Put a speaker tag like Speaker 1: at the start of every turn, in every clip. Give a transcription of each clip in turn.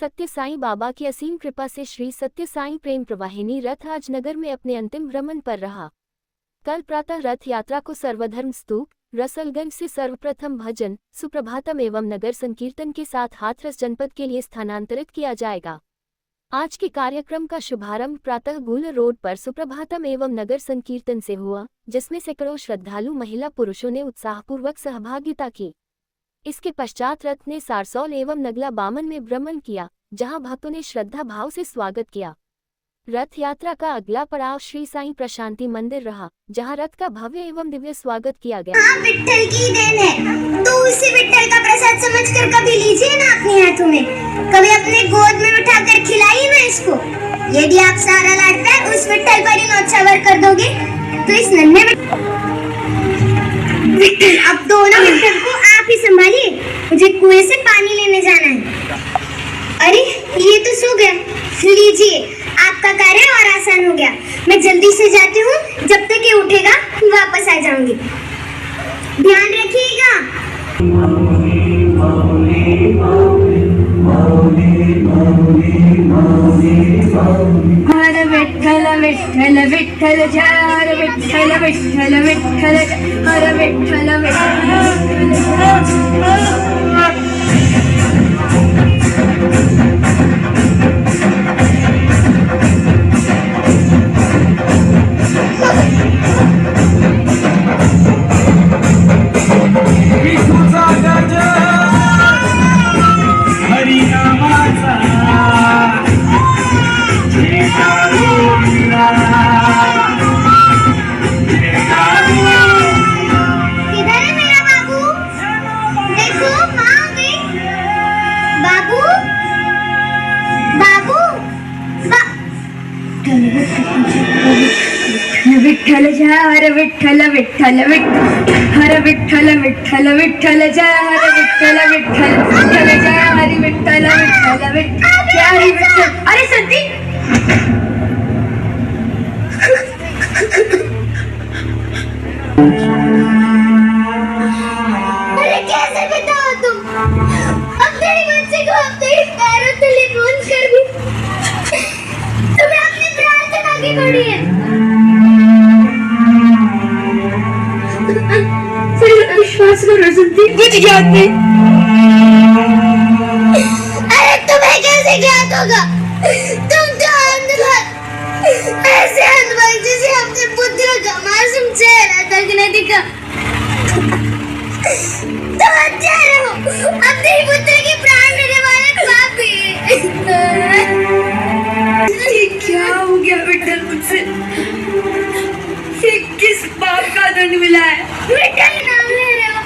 Speaker 1: सत्य साईं बाबा की असीम कृपा से श्री सत्य साईं प्रेम प्रवाहिनी रथ आज नगर में अपने अंतिम भ्रमण पर रहा। कल प्रातः रथ यात्रा को सर्वधर्म स्तूप रसलगंज से सर्वप्रथम भजन सुप्रभातम एवं नगर संकीर्तन के साथ हाथरस जनपद के लिए स्थानांतरित किया जाएगा। आज के कार्यक्रम का शुभारंभ प्रातः गूलर रोड पर सुप्रभातम एवं नगर संकीर्तन से हुआ, जिसमें सैकड़ों श्रद्धालु महिला पुरुषों ने उत्साहपूर्वक सहभागिता की। इसके पश्चात रथ ने सारसौल एवं नगला बामन में भ्रमण किया, जहां भक्तों ने श्रद्धा भाव से स्वागत किया। रथ यात्रा का अगला पड़ाव श्री साईं प्रशांति मंदिर रहा, जहां रथ का भव्य एवं दिव्य स्वागत किया गया।
Speaker 2: विट्ठल की देन है, तो उसी विट्ठल का प्रसाद समझकर कभी लीजिए ना अपने हाथों में, कभी अपने गोद में उठाकर खिलाइए ना इसको। यदि आप सारा लाड पे उस विट्ठल पर ही नौछावर कर दोगे तो इस नन्हे विट्ठल, अब दोनों विट्ठल को आप ही संभालिए, मुझे कुएं से पानी लेने जाना है। अरे ये तो सो गया, लीजिए आपका कार्य और आसान हो गया। मैं जल्दी से जाती हूँ, जब तक ये उठेगा वापस आ जाऊंगी। ध्यान रखिएगा। हर विठ्ठल विठ्ठल विठ्ठल हर विठ्ठल विठ्ठल विठ्ठल हर विठ्ठल विठ्ठल जय हर विठ्ठल विठ्ठल विठ्ठल हर विठ्ठल विठ्ठल विठ्ठल जय हर विठ्ठल विठ्ठल विठ्ठल जय हरि विठ्ठल विठ्ठल विठ्ठल जय हरि विठ्ठल। अरे सती अरे कैसे बताओ तुम, अब तेरी बच्चे को अब तेरे पैरों तले बूंद कर भी तुम्हें अपनी प्रार्थना की पड़ी है। विश्वास करो सती, कुछ ज्ञात नहीं। अरे तुम्हें कैसे ज्ञात होगा, तुम तो अंधभक्त, ऐसे अंधभक्त जिसे अपने पुत्र का मासूम चेहरा तक न दिखा। तुम हत्यारे हो, अपने पुत्र की प्राण लेने वाले पापी। ये क्या हो गया विठ्ठल मुझसे, ये किस पाप का दंड मिला है? विठ्ठल नाम ले रहे हो,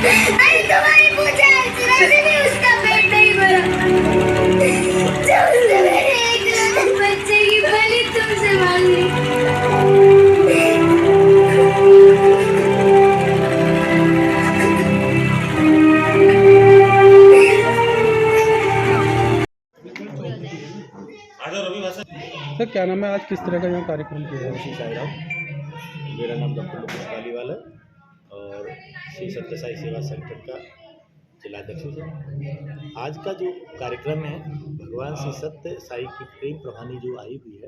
Speaker 2: अरे तुम्हारी पूजा है, वैसे भी उसका पेट नहीं भरा, जो उसने मेरे एक बच्चे की बलि तुमसे मांगी।
Speaker 3: सर क्या नाम है, आज किस तरह का यहाँ कार्यक्रम किया है?
Speaker 4: मेरा नाम डॉक्टर मुकेश पालीवाल है और श्री सत्य साई सेवा सेंटर का जिलाध्यक्ष है। आज का जो कार्यक्रम है भगवान श्री सत्य साई की प्रेम प्रवाहिनी जो आई हुई है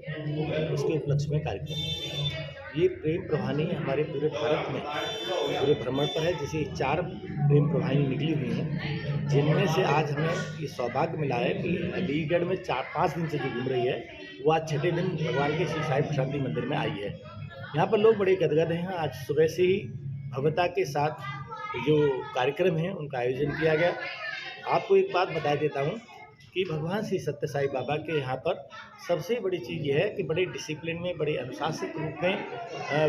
Speaker 4: उसके उपलक्ष्य में कार्यक्रम है। ये प्रेम प्रवाहिनी हमारे पूरे भारत में पूरे भ्रमण पर है, जैसे 4 प्रेम प्रवाहिनी निकली हुई हैं, जिनमें से आज हमें ये सौभाग्य मिला है कि अलीगढ़ में 4-5 दिन से जो घूम रही है वो आज 6ठे दिन भगवान के श्री साई प्रशांति मंदिर में आई है। यहाँ पर लोग बड़े गदगद हैं। आज सुबह से ही भव्यता के साथ जो कार्यक्रम है उनका आयोजन किया गया। आपको एक बात बता देता हूँ कि भगवान श्री सत्य साई बाबा के यहाँ पर सबसे बड़ी चीज़ ये है कि बड़े डिसिप्लिन में, बड़े अनुशासित रूप में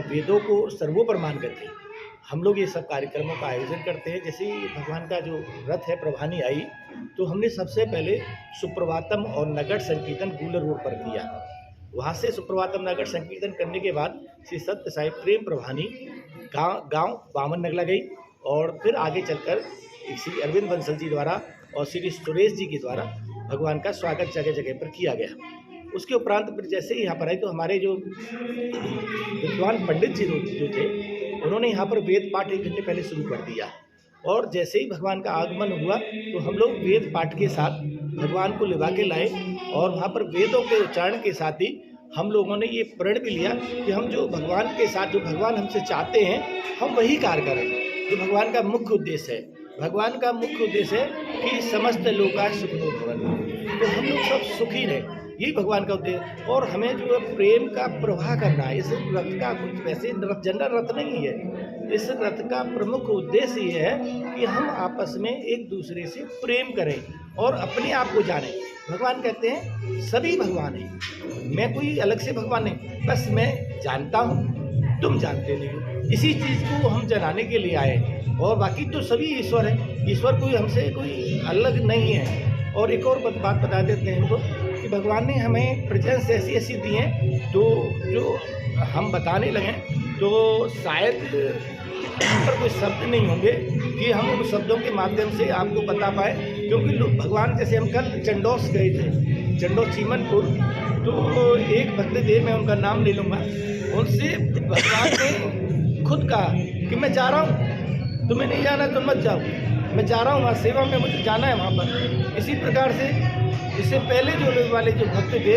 Speaker 4: वेदों को सर्वोपरि मान करके हम लोग ये सब कार्यक्रमों का आयोजन करते हैं। जैसे ही भगवान का जो रथ है प्रवाहिनी आई तो हमने सबसे पहले सुप्रभातम और नगर संकीर्तन गूलर रोड पर किया। वहाँ से सुप्रभातम नगर संकीर्तन करने के बाद श्री सत्य साई प्रेम प्रवाहिनी गांव बामन नगला गई और फिर आगे चलकर श्री अरविंद बंसल जी द्वारा और श्री सुरेश जी के द्वारा भगवान का स्वागत जगह जगह पर किया गया। उसके उपरांत फिर जैसे ही यहाँ पर आए तो हमारे जो विद्वान पंडित जी जो थे उन्होंने यहाँ पर वेद पाठ 1 घंटे पहले शुरू कर दिया और जैसे ही भगवान का आगमन हुआ तो हम लोग वेद पाठ के साथ भगवान को लिवा के लाए और वहाँ पर वेदों के उच्चारण के साथ ही हम लोगों ने ये प्रण भी लिया कि हम जो भगवान के साथ जो भगवान हमसे चाहते हैं हम वही कार्य करें। जो भगवान का मुख्य उद्देश्य है, भगवान का मुख्य उद्देश्य है कि समस्त लोका सुखिनो भवन्तु, तो हम लोग सब सुखी रहें, यही भगवान का उद्देश्य। और हमें जो है प्रेम का प्रवाह करना है। इस रथ का कुछ वैसे जनरल रथ नहीं है, इस रथ का प्रमुख उद्देश्य ये है कि हम आपस में एक दूसरे से प्रेम करें और अपने आप को जानें। भगवान कहते हैं सभी भगवान हैं, मैं कोई अलग से भगवान नहीं, बस मैं जानता हूँ तुम जानते नहीं हो। इसी चीज़ को हम जनाने के लिए आए और बाकी तो सभी ईश्वर है, ईश्वर कोई हमसे कोई अलग नहीं है। और एक और बात बता देते हैं इनको कि भगवान ने हमें प्रेजेंस ऐसी ऐसी दी है तो जो हम बताने लगे तो शायद पर कोई शब्द नहीं होंगे कि हम उन शब्दों के माध्यम से आपको बता पाए, क्योंकि लोग भगवान जैसे हम कल चंडोस गए थे, चंडोस चीमनपुर, तो एक भक्त देव मैं उनका नाम ले लूँगा, उनसे भगवान ने खुद कहा कि मैं जा रहा हूँ, तुम्हें नहीं जाना तो मत जाओ, मैं जा रहा हूँ वहाँ सेवा में, मुझे जाना है वहाँ पर। इसी प्रकार से इससे पहले जो वाले जो भक्त थे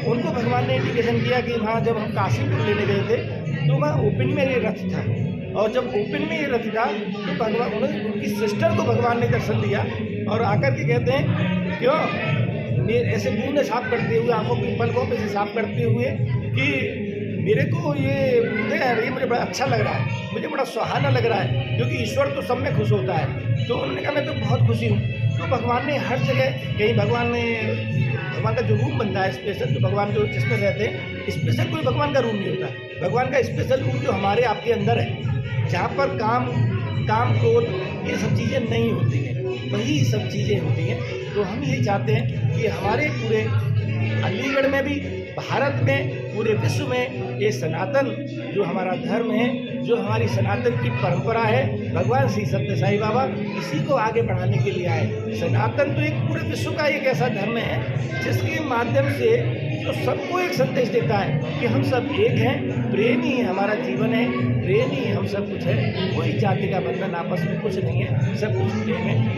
Speaker 4: उनको भगवान ने इंडिकेशन किया कि वहाँ जब हम काशीपुर लेने गए थे तो वहाँ ओपन में ये रथ था, और जब ओपन में ये रथ था तो भगवान उनकी सिस्टर को भगवान ने दर्शन दिया और आकर के कहते हैं क्यों मेरे ऐसे मुँह में साफ करते हुए, आंखों की पलकों पे से साफ करते हुए कि मेरे को ये मुझे बड़ा अच्छा लग रहा है, मुझे बड़ा सुहाना लग रहा है, क्योंकि ईश्वर तो सब में खुश होता है। तो उन्होंने कहा मैं तो बहुत खुशी हूँ। तो भगवान ने हर जगह कहीं भगवान का जो रूम बनता है स्पेशल, तो भगवान जो जिसमें रहते हैं स्पेशल कोई भगवान का रूम नहीं होता है। भगवान का स्पेशल रूम जो हमारे आपके अंदर है, जहाँ पर काम क्रोध ये सब चीज़ें नहीं होती हैं, वही सब चीज़ें होती हैं। तो हम यही चाहते हैं कि हमारे पूरे अलीगढ़ में भी, भारत में, पूरे विश्व में ये सनातन जो हमारा धर्म है, जो हमारी सनातन की परंपरा है, भगवान श्री सत्य साईं बाबा इसी को आगे बढ़ाने के लिए आए। सनातन तो एक पूरे विश्व का एक ऐसा धर्म है जिसके माध्यम से जो सबको एक संदेश देता है कि हम सब एक हैं, प्रेम ही हमारा जीवन है, प्रेम ही हम सब कुछ है, कोई जाति का बंधन आपस में कुछ नहीं है, सब कुछ प्रेम है।